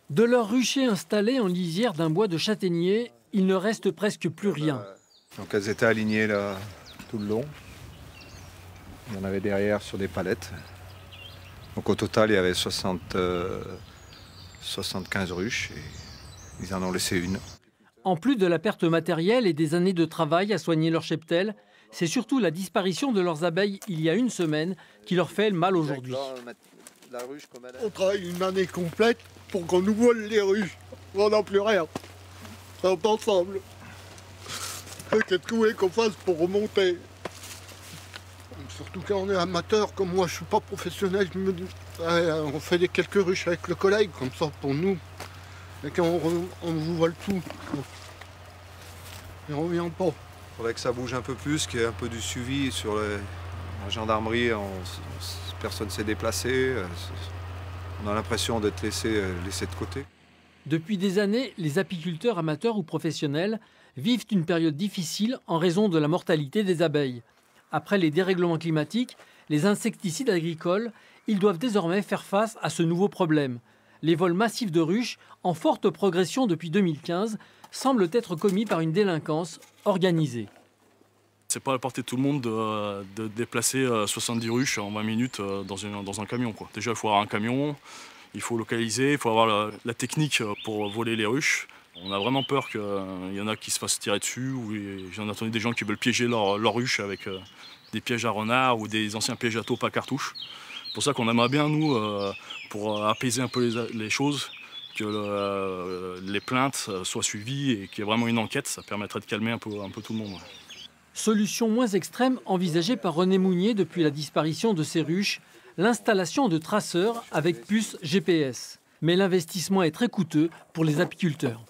De leurs ruchers installés en lisière d'un bois de châtaignier, il ne reste presque plus rien. Donc elles étaient alignées là tout le long. Il y en avait derrière sur des palettes. Donc au total, il y avait 75 ruches et ils en ont laissé une. En plus de la perte matérielle et des années de travail à soigner leur cheptel, c'est surtout la disparition de leurs abeilles il y a une semaine qui leur fait mal aujourd'hui. On travaille une année complète pour qu'on nous vole les ruches. On n'a plus rien. C'est impensable. Qu'est-ce que vous voulez qu'on fasse pour remonter? Surtout quand on est amateur, comme moi je suis pas professionnel, on fait des quelques ruches avec le collègue, comme ça pour nous. Et quand on vous vole tout, on ne revient pas. Il faudrait que ça bouge un peu plus, qu'il y ait un peu du suivi sur la gendarmerie. Personne ne s'est déplacé. On a l'impression d'être laissé de côté. Depuis des années, les apiculteurs amateurs ou professionnels vivent une période difficile en raison de la mortalité des abeilles. Après les dérèglements climatiques, les insecticides agricoles, ils doivent désormais faire face à ce nouveau problème. Les vols massifs de ruches, en forte progression depuis 2015, semblent être commis par une délinquance organisée. C'est pas à la portée de tout le monde de déplacer 70 ruches en 20 minutes dans un camion, quoi. Déjà, il faut avoir un camion, il faut localiser, il faut avoir la technique pour voler les ruches. On a vraiment peur qu'il y en a qui se fassent tirer dessus, ou j'en ai entendu des gens qui veulent piéger leur ruche avec des pièges à renards ou des anciens pièges à taupe à cartouches. C'est pour ça qu'on aimerait bien, nous, pour apaiser un peu les choses, que les plaintes soient suivies et qu'il y ait vraiment une enquête. Ça permettrait de calmer un peu tout le monde. Solution moins extrême envisagée par René Mounier depuis la disparition de ces ruches, l'installation de traceurs avec puces GPS. Mais l'investissement est très coûteux pour les apiculteurs.